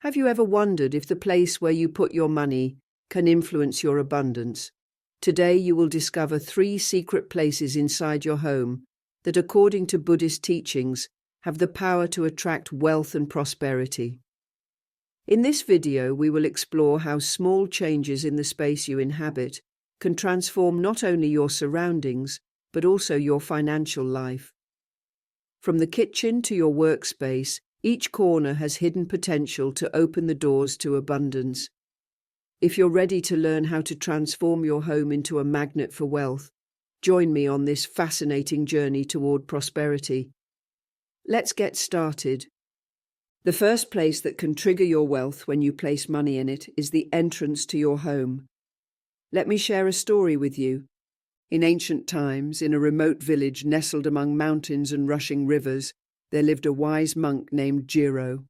Have you ever wondered if the place where you put your money can influence your abundance? Today you will discover 3 secret places inside your home that, according to Buddhist teachings, have the power to attract wealth and prosperity. In this video, we will explore how small changes in the space you inhabit can transform not only your surroundings, but also your financial life. From the kitchen to your workspace, each corner has hidden potential to open the doors to abundance. If you're ready to learn how to transform your home into a magnet for wealth, join me on this fascinating journey toward prosperity. Let's get started. The first place that can trigger your wealth when you place money in it is the entrance to your home. Let me share a story with you. In ancient times, in a remote village nestled among mountains and rushing rivers, there lived a wise monk named Jiro.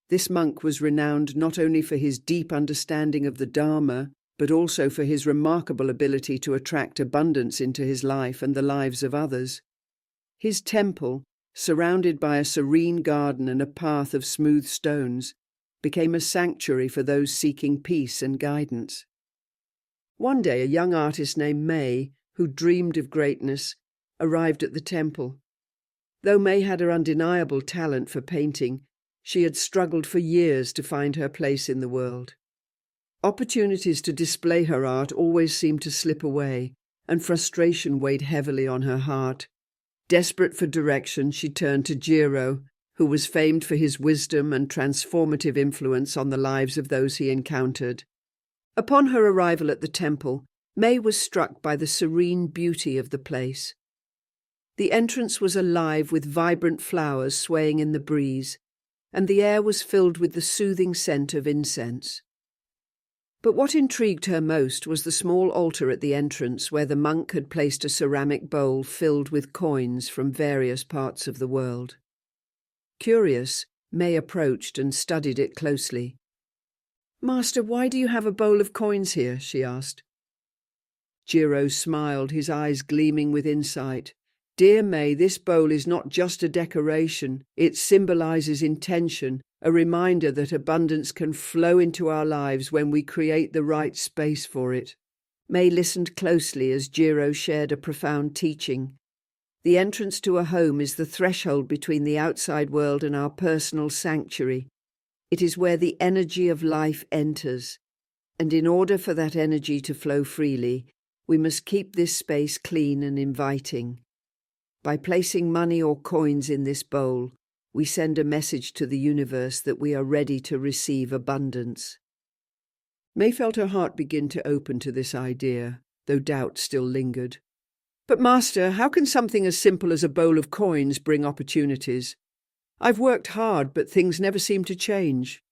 This monk was renowned not only for his deep understanding of the Dharma, but also for his remarkable ability to attract abundance into his life and the lives of others. His temple, surrounded by a serene garden and a path of smooth stones, became a sanctuary for those seeking peace and guidance. One day, a young artist named May, who dreamed of greatness, arrived at the temple. Though May had her undeniable talent for painting, she had struggled for years to find her place in the world. Opportunities to display her art always seemed to slip away, and frustration weighed heavily on her heart. Desperate for direction, she turned to Jiro, who was famed for his wisdom and transformative influence on the lives of those he encountered. Upon her arrival at the temple, May was struck by the serene beauty of the place. The entrance was alive with vibrant flowers swaying in the breeze, and the air was filled with the soothing scent of incense. But what intrigued her most was the small altar at the entrance where the monk had placed a ceramic bowl filled with coins from various parts of the world. Curious, May approached and studied it closely. "Master, why do you have a bowl of coins here?" she asked. Jiro smiled, his eyes gleaming with insight. "Dear May, this bowl is not just a decoration. It symbolizes intention, a reminder that abundance can flow into our lives when we create the right space for it." May listened closely as Jiro shared a profound teaching. The entrance to a home is the threshold between the outside world and our personal sanctuary. It is where the energy of life enters, and in order for that energy to flow freely, we must keep this space clean and inviting. By placing money or coins in this bowl, we send a message to the universe that we are ready to receive abundance. May felt her heart begin to open to this idea, though doubt still lingered. "But Master, how can something as simple as a bowl of coins bring opportunities? I've worked hard, but things never seem to change."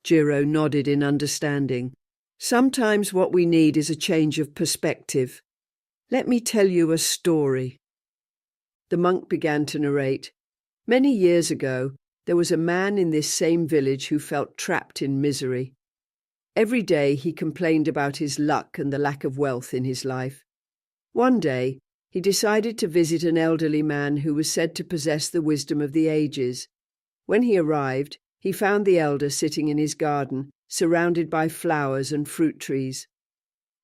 Jiro nodded in understanding. "Sometimes what we need is a change of perspective. Let me tell you a story." The monk began to narrate. "Many years ago, there was a man in this same village who felt trapped in misery. Every day he complained about his luck and the lack of wealth in his life. One day, he decided to visit an elderly man who was said to possess the wisdom of the ages. When he arrived, he found the elder sitting in his garden, surrounded by flowers and fruit trees.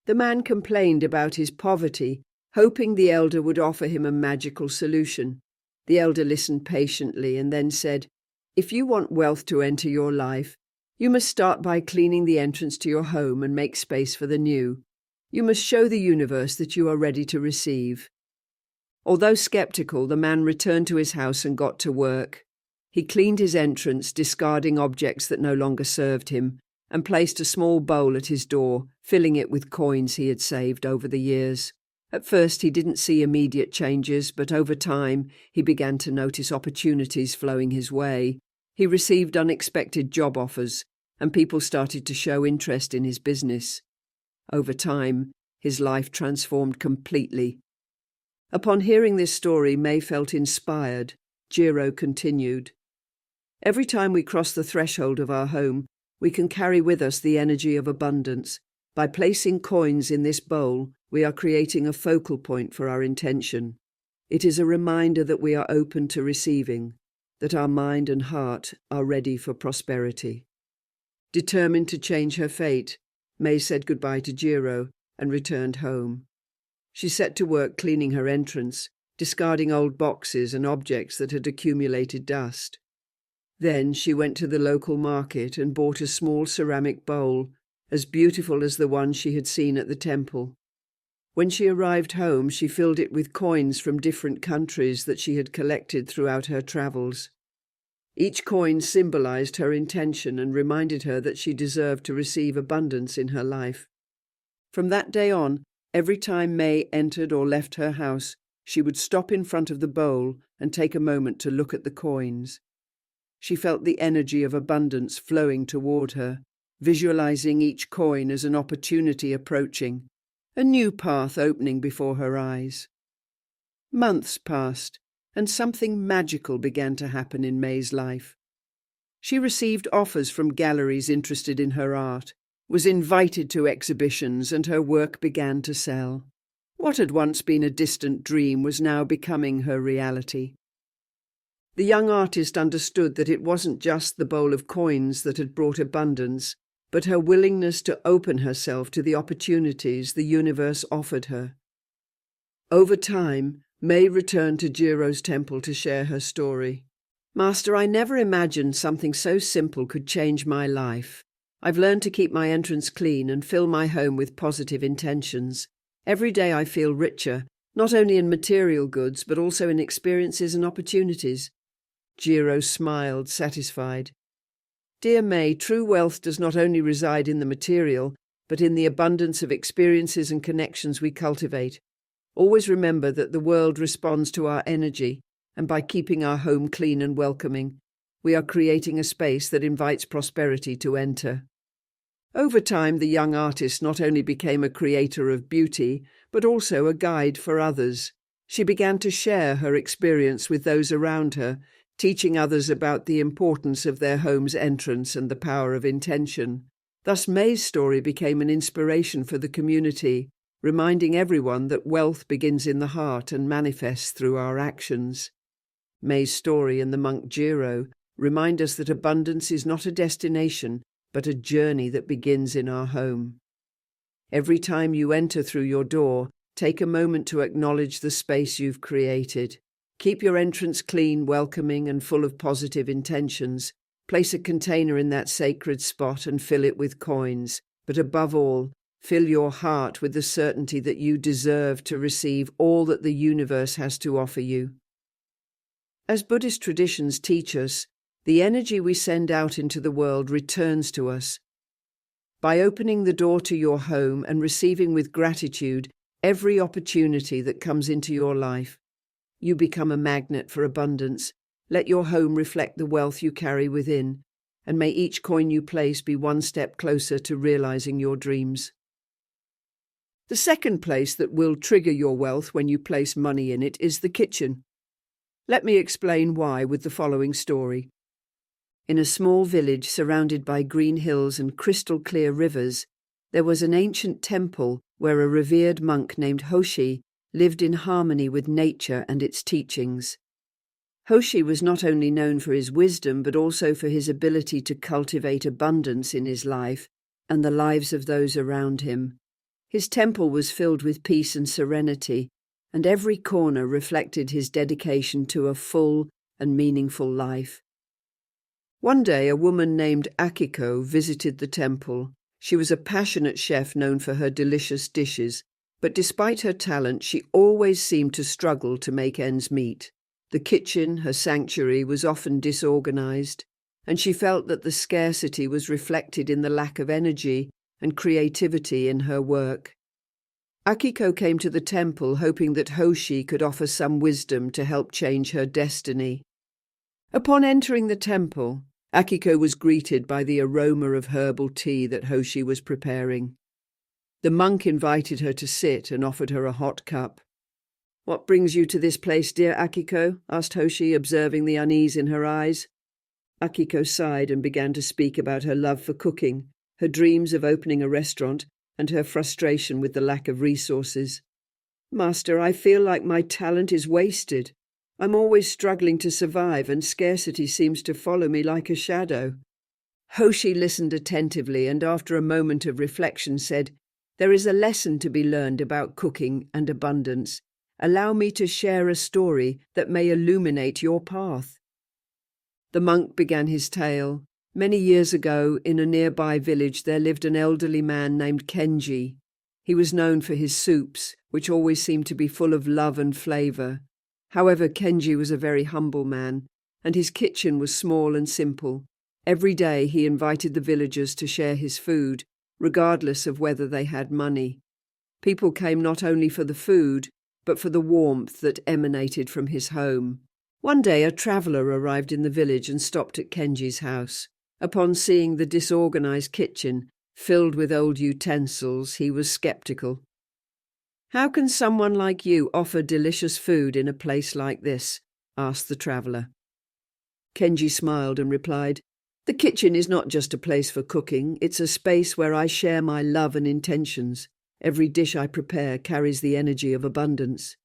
The man complained about his poverty, hoping the elder would offer him a magical solution. The elder listened patiently and then said, 'If you want wealth to enter your life, you must start by cleaning the entrance to your home and make space for the new. You must show the universe that you are ready to receive.' Although skeptical, the man returned to his house and got to work. He cleaned his entrance, discarding objects that no longer served him, and placed a small bowl at his door, filling it with coins he had saved over the years. At first he didn't see immediate changes, but over time he began to notice opportunities flowing his way. He received unexpected job offers, and people started to show interest in his business. Over time, his life transformed completely. Upon hearing this story, May felt inspired. Jiro continued. "Every time we cross the threshold of our home, we can carry with us the energy of abundance. By placing coins in this bowl, we are creating a focal point for our intention. It is a reminder that we are open to receiving, that our mind and heart are ready for prosperity." Determined to change her fate, May said goodbye to Jiro and returned home. She set to work cleaning her entrance, discarding old boxes and objects that had accumulated dust. Then she went to the local market and bought a small ceramic bowl, as beautiful as the one she had seen at the temple. When she arrived home, she filled it with coins from different countries that she had collected throughout her travels. Each coin symbolized her intention and reminded her that she deserved to receive abundance in her life. From that day on, every time May entered or left her house, she would stop in front of the bowl and take a moment to look at the coins. She felt the energy of abundance flowing toward her, visualizing each coin as an opportunity approaching, a new path opening before her eyes. Months passed, and something magical began to happen in May's life. She received offers from galleries interested in her art, was invited to exhibitions, and her work began to sell. What had once been a distant dream was now becoming her reality. The young artist understood that it wasn't just the bowl of coins that had brought abundance, but her willingness to open herself to the opportunities the universe offered her. Over time, May returned to Jiro's temple to share her story. "Master, I never imagined something so simple could change my life. I've learned to keep my entrance clean and fill my home with positive intentions. Every day I feel richer, not only in material goods, but also in experiences and opportunities." Jiro smiled, satisfied. "Dear May, true wealth does not only reside in the material, but in the abundance of experiences and connections we cultivate. Always remember that the world responds to our energy, and by keeping our home clean and welcoming, we are creating a space that invites prosperity to enter." Over time, the young artist not only became a creator of beauty, but also a guide for others. She began to share her experience with those around her, teaching others about the importance of their home's entrance and the power of intention. Thus, May's story became an inspiration for the community, reminding everyone that wealth begins in the heart and manifests through our actions. May's story and the monk Jiro remind us that abundance is not a destination, but a journey that begins in our home. Every time you enter through your door, take a moment to acknowledge the space you've created. Keep your entrance clean, welcoming, and full of positive intentions. Place a container in that sacred spot and fill it with coins. But above all, fill your heart with the certainty that you deserve to receive all that the universe has to offer you. As Buddhist traditions teach us, the energy we send out into the world returns to us. By opening the door to your home and receiving with gratitude every opportunity that comes into your life, you become a magnet for abundance. Let your home reflect the wealth you carry within, and may each coin you place be one step closer to realizing your dreams. The second place that will trigger your wealth when you place money in it is the kitchen. Let me explain why with the following story. In a small village surrounded by green hills and crystal-clear rivers, there was an ancient temple where a revered monk named Hoshi lived in harmony with nature and its teachings. Hoshi was not only known for his wisdom but also for his ability to cultivate abundance in his life and the lives of those around him. His temple was filled with peace and serenity, and every corner reflected his dedication to a full and meaningful life. One day, a woman named Akiko visited the temple. She was a passionate chef known for her delicious dishes, but despite her talent, she always seemed to struggle to make ends meet. The kitchen, her sanctuary, was often disorganized, and she felt that the scarcity was reflected in the lack of energy and creativity in her work. Akiko came to the temple hoping that Hoshi could offer some wisdom to help change her destiny. Upon entering the temple, Akiko was greeted by the aroma of herbal tea that Hoshi was preparing. The monk invited her to sit and offered her a hot cup. "What brings you to this place, dear Akiko?" asked Hoshi, observing the unease in her eyes. Akiko sighed and began to speak about her love for cooking, her dreams of opening a restaurant, and her frustration with the lack of resources. "Master, I feel like my talent is wasted. I'm always struggling to survive, and scarcity seems to follow me like a shadow." Hoshi listened attentively and after a moment of reflection said, "There is a lesson to be learned about cooking and abundance. Allow me to share a story that may illuminate your path." The monk began his tale. Many years ago, in a nearby village, there lived an elderly man named Kenji. He was known for his soups, which always seemed to be full of love and flavor. However, Kenji was a very humble man, and his kitchen was small and simple. Every day he invited the villagers to share his food, regardless of whether they had money. People came not only for the food, but for the warmth that emanated from his home. One day a traveller arrived in the village and stopped at Kenji's house. Upon seeing the disorganized kitchen, filled with old utensils, he was skeptical. "How can someone like you offer delicious food in a place like this?" asked the traveller. Kenji smiled and replied, "The kitchen is not just a place for cooking, it's a space where I share my love and intentions. Every dish I prepare carries the energy of abundance."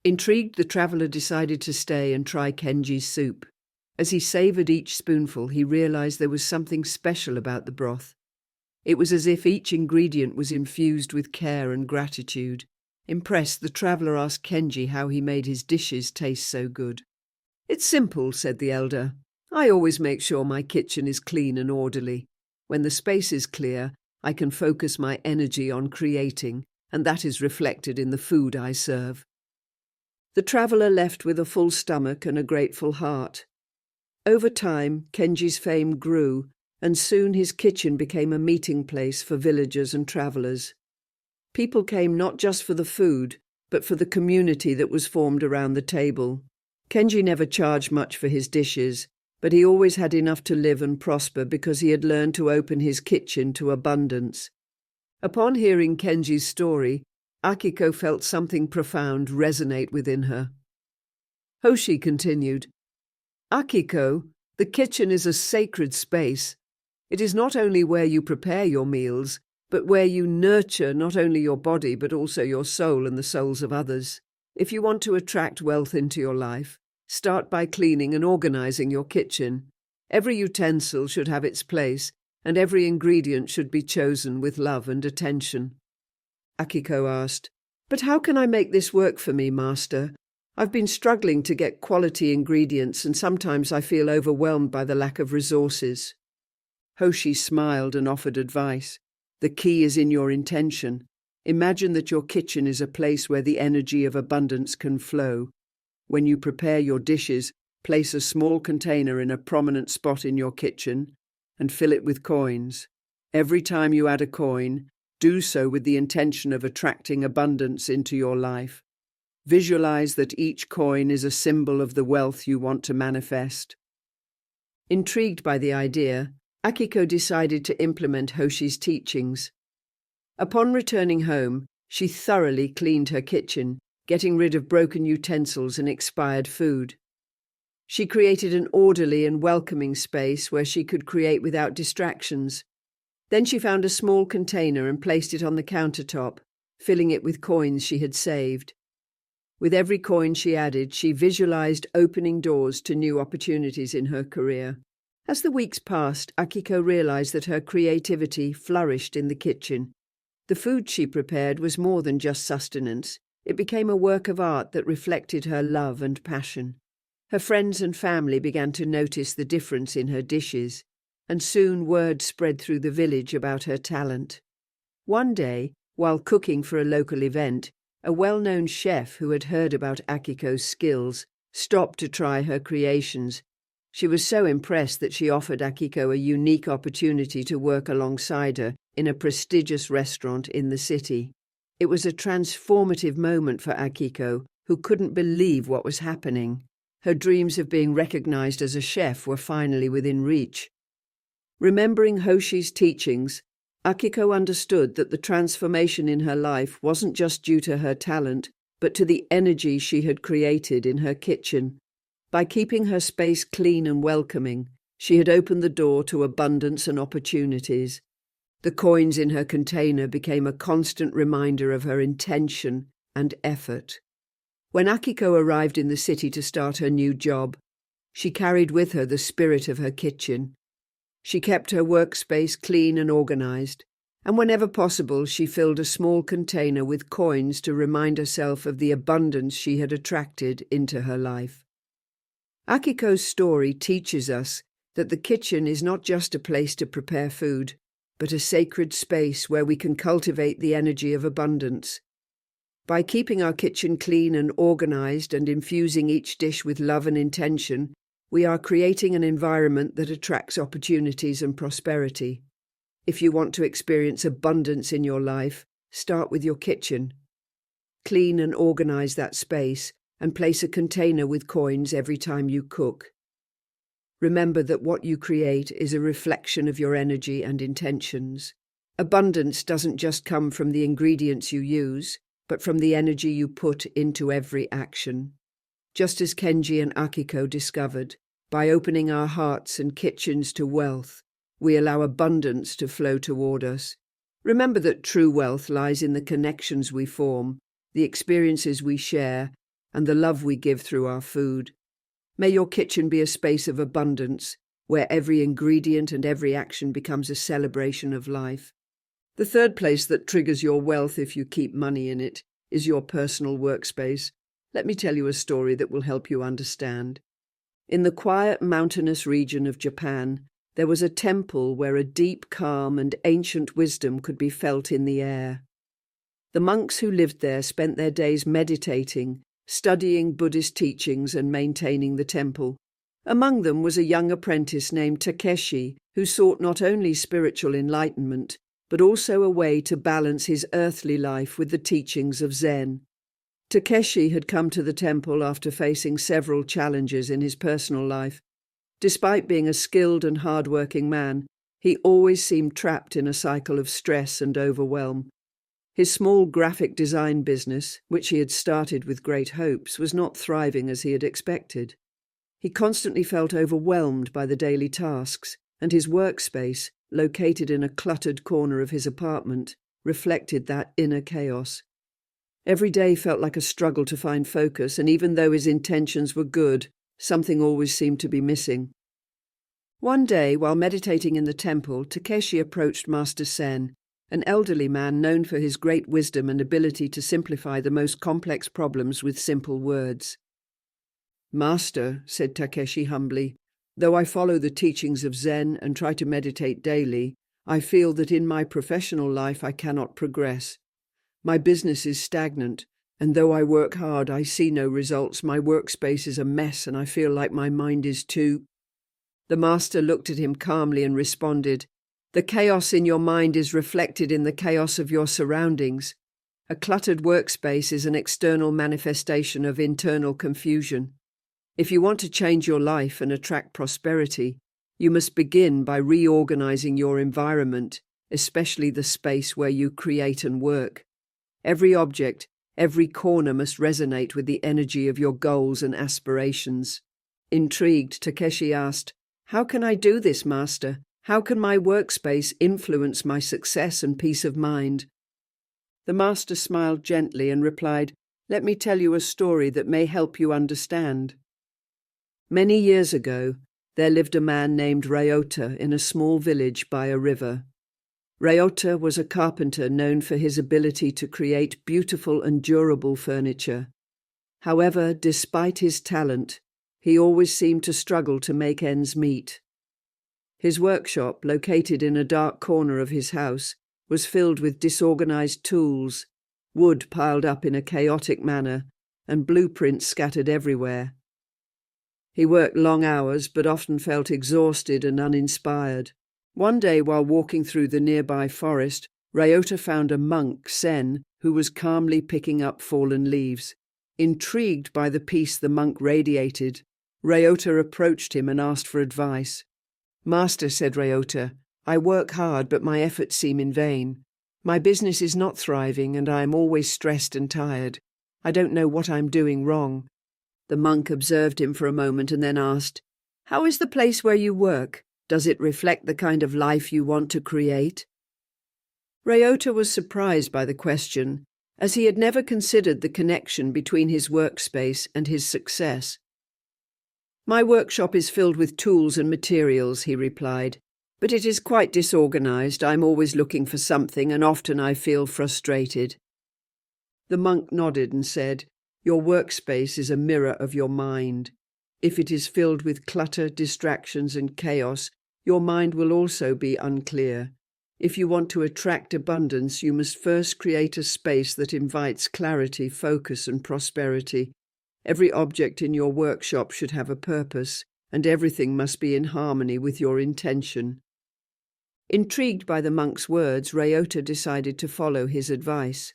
Intrigued, the traveller decided to stay and try Kenji's soup. As he savoured each spoonful, he realised there was something special about the broth. It was as if each ingredient was infused with care and gratitude. Impressed, the traveller asked Kenji how he made his dishes taste so good. "It's simple," said the elder. "I always make sure my kitchen is clean and orderly. When the space is clear, I can focus my energy on creating, and that is reflected in the food I serve." The traveller left with a full stomach and a grateful heart. Over time, Kenji's fame grew, and soon his kitchen became a meeting place for villagers and travellers. People came not just for the food, but for the community that was formed around the table. Kenji never charged much for his dishes, but he always had enough to live and prosper because he had learned to open his kitchen to abundance. Upon hearing Kenji's story, Akiko felt something profound resonate within her. Hoshi continued, "Akiko, the kitchen is a sacred space. It is not only where you prepare your meals, but where you nurture not only your body but also your soul and the souls of others. If you want to attract wealth into your life, start by cleaning and organizing your kitchen. Every utensil should have its place, and every ingredient should be chosen with love and attention." Akiko asked, "But how can I make this work for me, Master? I've been struggling to get quality ingredients, and sometimes I feel overwhelmed by the lack of resources." Hoshi smiled and offered advice. "The key is in your intention. Imagine that your kitchen is a place where the energy of abundance can flow. When you prepare your dishes, place a small container in a prominent spot in your kitchen and fill it with coins. Every time you add a coin, do so with the intention of attracting abundance into your life. Visualize that each coin is a symbol of the wealth you want to manifest." Intrigued by the idea, Akiko decided to implement Hoshi's teachings. Upon returning home, she thoroughly cleaned her kitchen, getting rid of broken utensils and expired food. She created an orderly and welcoming space where she could create without distractions. Then she found a small container and placed it on the countertop, filling it with coins she had saved. With every coin she added, she visualized opening doors to new opportunities in her career. As the weeks passed, Akiko realized that her creativity flourished in the kitchen. The food she prepared was more than just sustenance. It became a work of art that reflected her love and passion. Her friends and family began to notice the difference in her dishes, and soon word spread through the village about her talent. One day, while cooking for a local event, a well-known chef who had heard about Akiko's skills stopped to try her creations. She was so impressed that she offered Akiko a unique opportunity to work alongside her in a prestigious restaurant in the city. It was a transformative moment for Akiko, who couldn't believe what was happening. Her dreams of being recognized as a chef were finally within reach. Remembering Hoshi's teachings, Akiko understood that the transformation in her life wasn't just due to her talent, but to the energy she had created in her kitchen. By keeping her space clean and welcoming, she had opened the door to abundance and opportunities. The coins in her container became a constant reminder of her intention and effort. When Akiko arrived in the city to start her new job, she carried with her the spirit of her kitchen. She kept her workspace clean and organized, and whenever possible she filled a small container with coins to remind herself of the abundance she had attracted into her life. Akiko's story teaches us that the kitchen is not just a place to prepare food, but a sacred space where we can cultivate the energy of abundance. By keeping our kitchen clean and organized and infusing each dish with love and intention, we are creating an environment that attracts opportunities and prosperity. If you want to experience abundance in your life, start with your kitchen. Clean and organize that space and place a container with coins every time you cook. Remember that what you create is a reflection of your energy and intentions. Abundance doesn't just come from the ingredients you use, but from the energy you put into every action. Just as Kenji and Akiko discovered, by opening our hearts and kitchens to wealth, we allow abundance to flow toward us. Remember that true wealth lies in the connections we form, the experiences we share, and the love we give through our food. May your kitchen be a space of abundance, where every ingredient and every action becomes a celebration of life. The third place that triggers your wealth if you keep money in it is your personal workspace. Let me tell you a story that will help you understand. In the quiet mountainous region of Japan, there was a temple where a deep calm and ancient wisdom could be felt in the air. The monks who lived there spent their days meditating, studying Buddhist teachings and maintaining the temple. Among them was a young apprentice named Takeshi, who sought not only spiritual enlightenment, but also a way to balance his earthly life with the teachings of Zen. Takeshi had come to the temple after facing several challenges in his personal life. Despite being a skilled and hard-working man, he always seemed trapped in a cycle of stress and overwhelm. His small graphic design business, which he had started with great hopes, was not thriving as he had expected. He constantly felt overwhelmed by the daily tasks, and his workspace, located in a cluttered corner of his apartment, reflected that inner chaos. Every day felt like a struggle to find focus, and even though his intentions were good, something always seemed to be missing. One day, while meditating in the temple, Takeshi approached Master Sen, an elderly man known for his great wisdom and ability to simplify the most complex problems with simple words. "Master," said Takeshi humbly, "though I follow the teachings of Zen and try to meditate daily, I feel that in my professional life I cannot progress. My business is stagnant, and though I work hard, I see no results. My workspace is a mess, and I feel like my mind is too—" The master looked at him calmly and responded, "The chaos in your mind is reflected in the chaos of your surroundings. A cluttered workspace is an external manifestation of internal confusion. If you want to change your life and attract prosperity, you must begin by reorganizing your environment, especially the space where you create and work. Every object, every corner must resonate with the energy of your goals and aspirations." Intrigued, Takeshi asked, "How can I do this, Master? How can my workspace influence my success and peace of mind?" The master smiled gently and replied, "Let me tell you a story that may help you understand. Many years ago, there lived a man named Ryota in a small village by a river. Ryota was a carpenter known for his ability to create beautiful and durable furniture. However, despite his talent, he always seemed to struggle to make ends meet. His workshop, located in a dark corner of his house, was filled with disorganized tools, wood piled up in a chaotic manner, and blueprints scattered everywhere. He worked long hours, but often felt exhausted and uninspired. One day, while walking through the nearby forest, Ryota found a monk, Sen, who was calmly picking up fallen leaves. Intrigued by the peace the monk radiated, Ryota approached him and asked for advice. "Master," said Ryota, "I work hard, but my efforts seem in vain. My business is not thriving, and I am always stressed and tired. I don't know what I'm doing wrong." The monk observed him for a moment and then asked, "How is the place where you work? Does it reflect the kind of life you want to create?" Ryota was surprised by the question, as he had never considered the connection between his workspace and his success. "My workshop is filled with tools and materials," he replied, But it is quite disorganized. I'm always looking for something, and often I feel frustrated." The monk nodded and said, "Your workspace is a mirror of your mind. If it is filled with clutter, distractions, and chaos, your mind will also be unclear. If you want to attract abundance, you must first create a space that invites clarity, focus, and prosperity. Every object in your workshop should have a purpose, and everything must be in harmony with your intention." Intrigued by the monk's words, Ryota decided to follow his advice.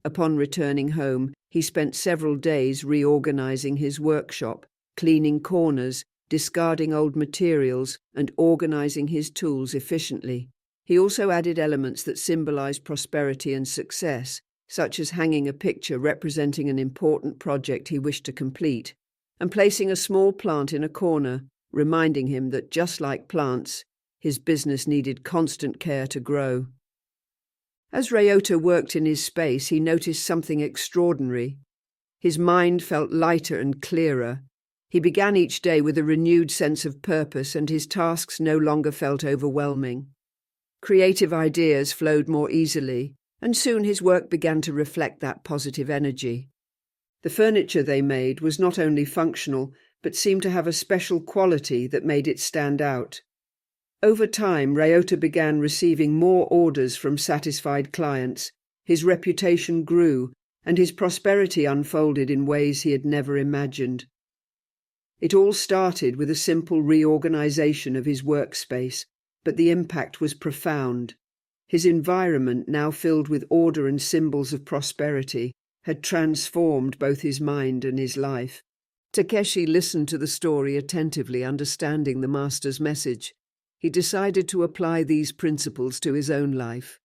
Upon returning home, he spent several days reorganizing his workshop, cleaning corners, discarding old materials, and organizing his tools efficiently. He also added elements that symbolized prosperity and success, such as hanging a picture representing an important project he wished to complete, and placing a small plant in a corner, reminding him that just like plants, his business needed constant care to grow. As Ryota worked in his space, he noticed something extraordinary. His mind felt lighter and clearer. He began each day with a renewed sense of purpose, and his tasks no longer felt overwhelming. Creative ideas flowed more easily, and soon his work began to reflect that positive energy. The furniture they made was not only functional, but seemed to have a special quality that made it stand out. Over time, Ryota began receiving more orders from satisfied clients. His reputation grew, and his prosperity unfolded in ways he had never imagined. It all started with a simple reorganization of his workspace, but the impact was profound. His environment, now filled with order and symbols of prosperity, had transformed both his mind and his life. Takeshi listened to the story attentively, understanding the master's message. He decided to apply these principles to his own life.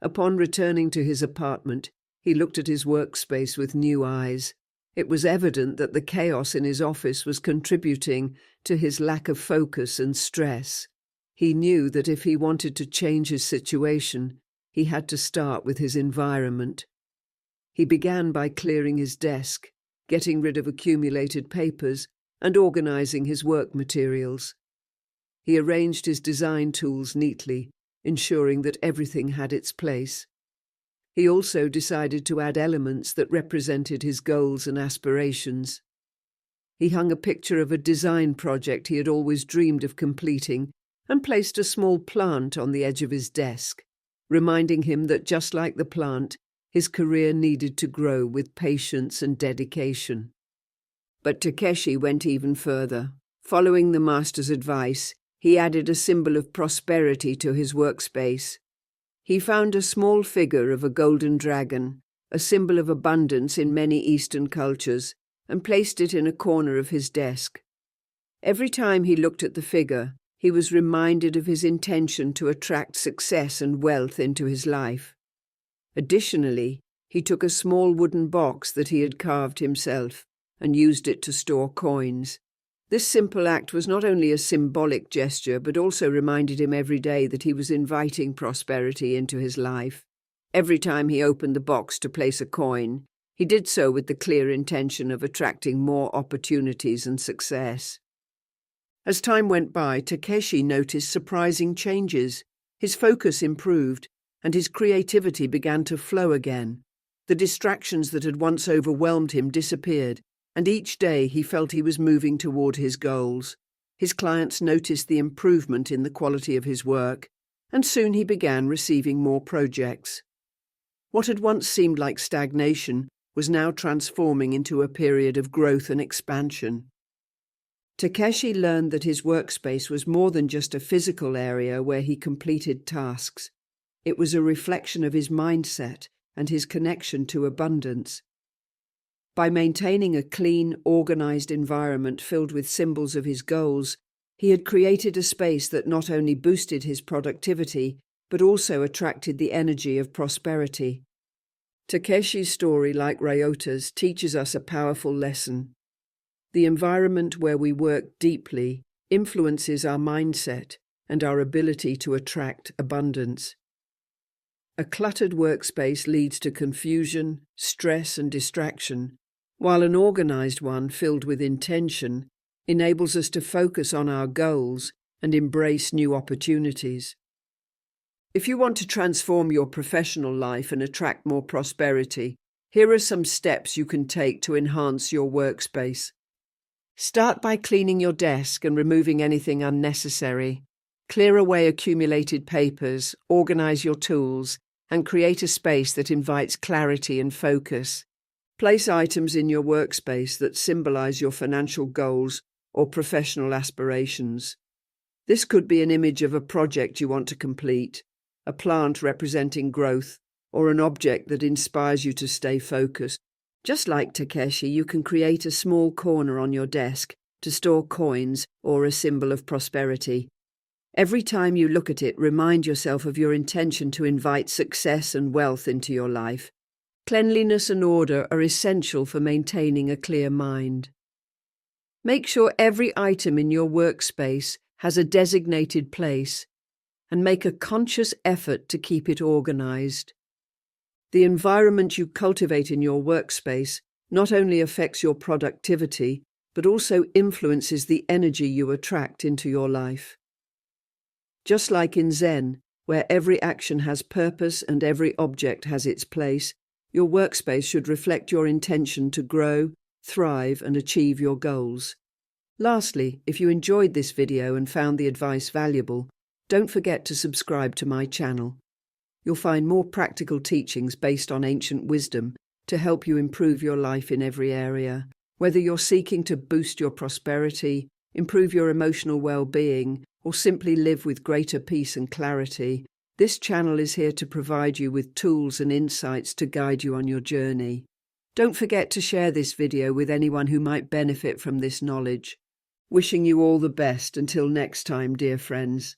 Upon returning to his apartment, he looked at his workspace with new eyes. It was evident that the chaos in his office was contributing to his lack of focus and stress. He knew that if he wanted to change his situation, he had to start with his environment. He began by clearing his desk, getting rid of accumulated papers, and organizing his work materials. He arranged his design tools neatly, ensuring that everything had its place. He also decided to add elements that represented his goals and aspirations. He hung a picture of a design project he had always dreamed of completing and placed a small plant on the edge of his desk, reminding him that just like the plant, his career needed to grow with patience and dedication. But Takeshi went even further. Following the master's advice, he added a symbol of prosperity to his workspace. He found a small figure of a golden dragon, a symbol of abundance in many Eastern cultures, and placed it in a corner of his desk. Every time he looked at the figure, he was reminded of his intention to attract success and wealth into his life. Additionally, he took a small wooden box that he had carved himself and used it to store coins. This simple act was not only a symbolic gesture, but also reminded him every day that he was inviting prosperity into his life. Every time he opened the box to place a coin, he did so with the clear intention of attracting more opportunities and success. As time went by, Takeshi noticed surprising changes. His focus improved, and his creativity began to flow again. The distractions that had once overwhelmed him disappeared, and each day he felt he was moving toward his goals. His clients noticed the improvement in the quality of his work, and soon he began receiving more projects. What had once seemed like stagnation was now transforming into a period of growth and expansion. Takeshi learned that his workspace was more than just a physical area where he completed tasks. It was a reflection of his mindset and his connection to abundance. By maintaining a clean, organized environment filled with symbols of his goals, he had created a space that not only boosted his productivity, but also attracted the energy of prosperity. Takeshi's story, like Ryota's, teaches us a powerful lesson. The environment where we work deeply influences our mindset and our ability to attract abundance. A cluttered workspace leads to confusion, stress, and distraction, while an organized one filled with intention enables us to focus on our goals and embrace new opportunities. If you want to transform your professional life and attract more prosperity, here are some steps you can take to enhance your workspace. Start by cleaning your desk and removing anything unnecessary. Clear away accumulated papers, organize your tools, and create a space that invites clarity and focus. Place items in your workspace that symbolize your financial goals or professional aspirations. This could be an image of a project you want to complete, a plant representing growth, or an object that inspires you to stay focused. Just like Takeshi, you can create a small corner on your desk to store coins or a symbol of prosperity. Every time you look at it, remind yourself of your intention to invite success and wealth into your life. Cleanliness and order are essential for maintaining a clear mind. Make sure every item in your workspace has a designated place, and make a conscious effort to keep it organized. The environment you cultivate in your workspace not only affects your productivity, but also influences the energy you attract into your life. Just like in Zen, where every action has purpose and every object has its place, your workspace should reflect your intention to grow, thrive, and achieve your goals. Lastly, if you enjoyed this video and found the advice valuable, don't forget to subscribe to my channel. You'll find more practical teachings based on ancient wisdom to help you improve your life in every area. Whether you're seeking to boost your prosperity, improve your emotional well-being, or simply live with greater peace and clarity, this channel is here to provide you with tools and insights to guide you on your journey. Don't forget to share this video with anyone who might benefit from this knowledge. Wishing you all the best until next time, dear friends.